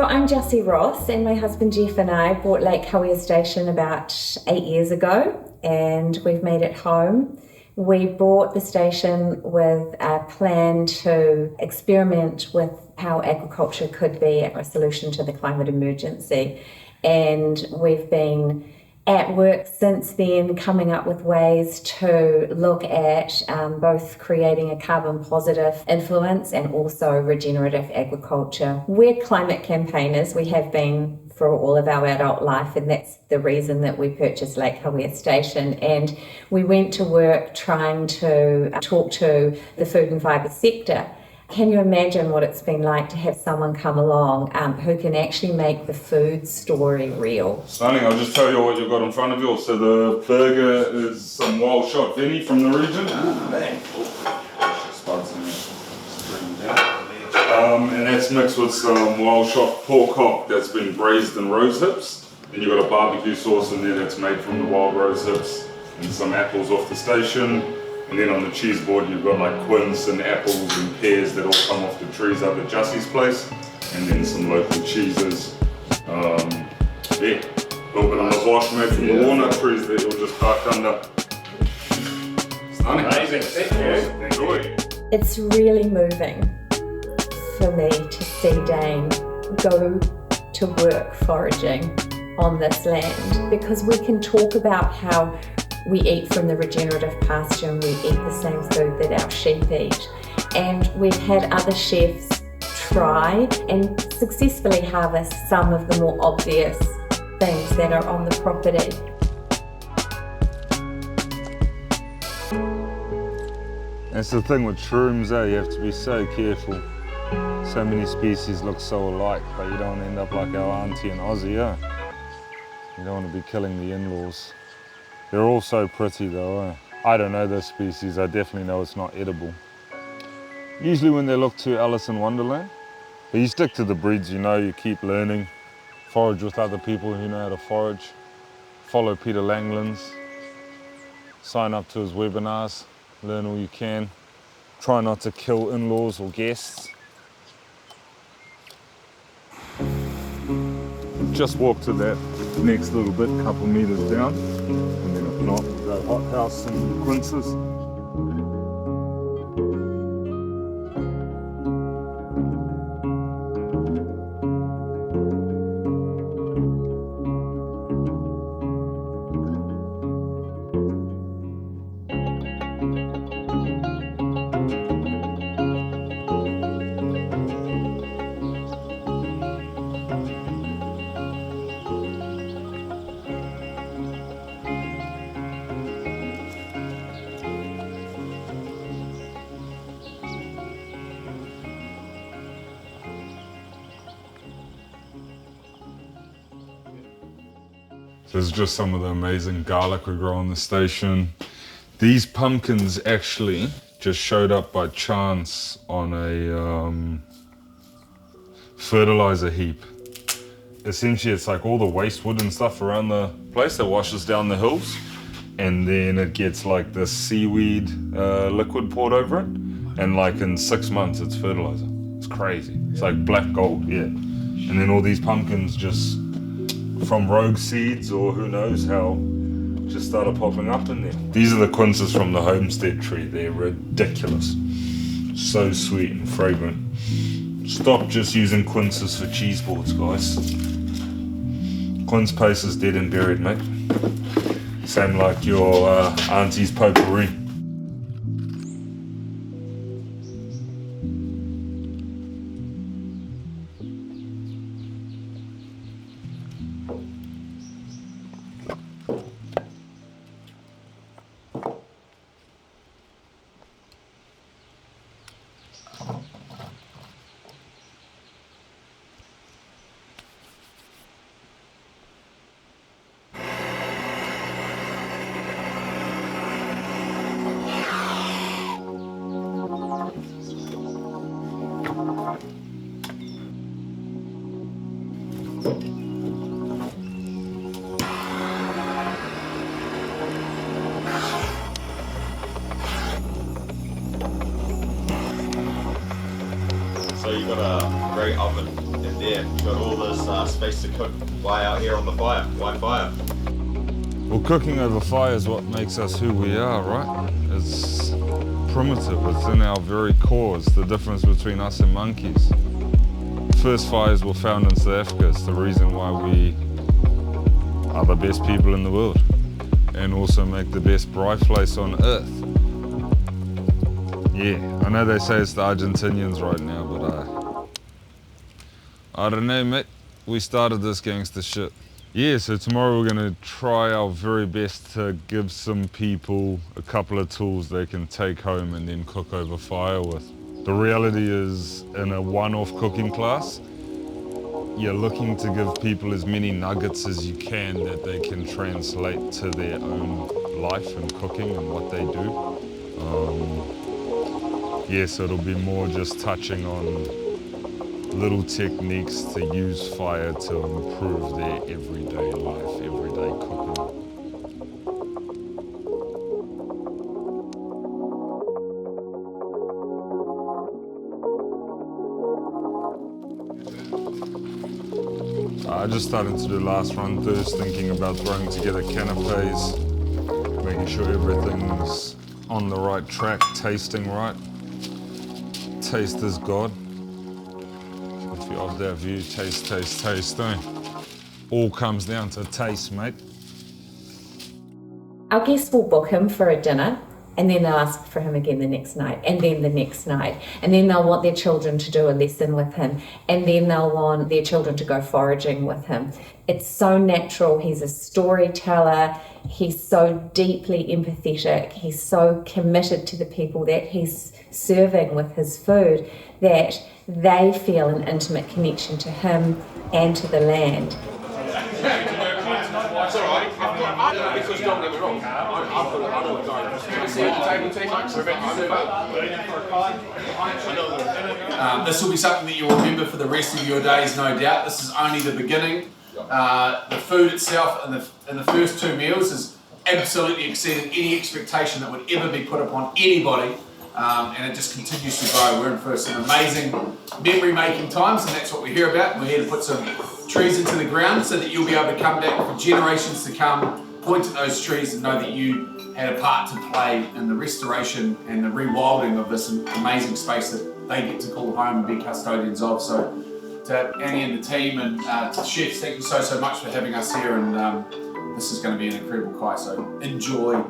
So I'm Jessie Ross, and my husband Jeff and I bought Lake Hāwea Station about 8 years ago, and we've made it home. We bought the station with a plan to experiment with how agriculture could be a solution to the climate emergency. And we've been at work since then, coming up with ways to look at both creating a carbon positive influence and also regenerative agriculture. We're climate campaigners, we have been for all of our adult life, and that's the reason that we purchased Lake Hāwea Station. And we went to work trying to talk to the food and fibre sector. Can you imagine what it's been like to have someone come along who can actually make the food story real? Stunning. I'll just tell you what you've got in front of you. So the burger is some wild shot Vinny from the region. And that's mixed with some wild shot pork hock that's been braised in rose hips. Then you've got a barbecue sauce in there that's made from the wild rose hips and some apples off the station. And then on the cheese board you've got like quince and apples and pears that all come off the trees up at Jussie's place. And then some local cheeses. A little bit of lavash made from the walnut trees that you'll just park under. Stunning. Amazing, thank you. Enjoy. It's really moving for me to see Dane go to work foraging on this land, because we can talk about how we eat from the regenerative pasture and we eat the same food that our sheep eat. And we've had other chefs try and successfully harvest some of the more obvious things that are on the property. That's the thing with shrooms, you have to be so careful. So many species look so alike, but you don't end up like our auntie in Aussie, You don't want to be killing the in-laws. They're all so pretty though, I don't know those species, I definitely know it's not edible. Usually when they look too Alice in Wonderland. But you stick to the breeds you know, you keep learning. Forage with other people who know how to forage. Follow Peter Langland's. Sign up to his webinars, learn all you can. Try not to kill in-laws or guests. Just walk to that next little bit, couple meters down, and then if not, we'll go hot house and quinces. This is just some of the amazing garlic we grow on the station. These pumpkins actually just showed up by chance on a fertilizer heap. Essentially it's like all the waste wood and stuff around the place that washes down the hills, and then it gets like this seaweed liquid poured over it, and like in 6 months it's fertilizer. It's crazy. It's like black gold, And then all these pumpkins just from rogue seeds or who knows how, just started popping up in there. These are the quinces from the homestead tree. They're ridiculous. So sweet and fragrant. Stop just using quinces for cheese boards, guys. Quince paste is dead and buried, mate. Same like your auntie's potpourri. So you've got a great oven in there, you've got all this space to cook. Why out here on the fire? Why fire? Well, cooking over fire is what makes us who we are, right? It's primitive, it's in our very core. It's the difference between us and monkeys. First fires were found in South Africa. It's the reason why we are the best people in the world and also make the best braai vleis on earth. Yeah, I know they say it's the Argentinians right now, but I don't know, mate. We started this gangster shit. Yeah, so tomorrow we're gonna try our very best to give some people a couple of tools they can take home and then cook over fire with. The reality is, in a one-off cooking class, you're looking to give people as many nuggets as you can that they can translate to their own life and cooking and what they do. Yeah, so it'll be more just touching on little techniques to use fire to improve their everyday life, everyday cooking. I just started to do last run thirst, thinking about throwing together canapes, making sure everything's on the right track, tasting right. Taste is God. If you're of that view, taste, taste, taste, don't. All comes down to taste, mate. Our guests will book him for a dinner, and then they'll ask for him again the next night, and then the next night, and then they'll want their children to do a lesson with him, and then they'll want their children to go foraging with him. It's so natural. He's a storyteller. He's so deeply empathetic. He's so committed to the people that he's serving with his food that they feel an intimate connection to him and to the land. That's all right. Because don't get me wrong, I know a guy. See at the table team. This will be something that you'll remember for the rest of your days, no doubt. This is only the beginning. The food itself in the first 2 meals has absolutely exceeded any expectation that would ever be put upon anybody. And it just continues to grow. We're in for some amazing memory-making times, and that's what we're here about. We're here to put some trees into the ground so that you'll be able to come back for generations to come, point at those trees and know that you had a part to play in the restoration and the rewilding of this amazing space that they get to call home and be custodians of. So to Annie and the team and to chefs, thank you so much for having us here, and this is going to be an incredible kai, so enjoy.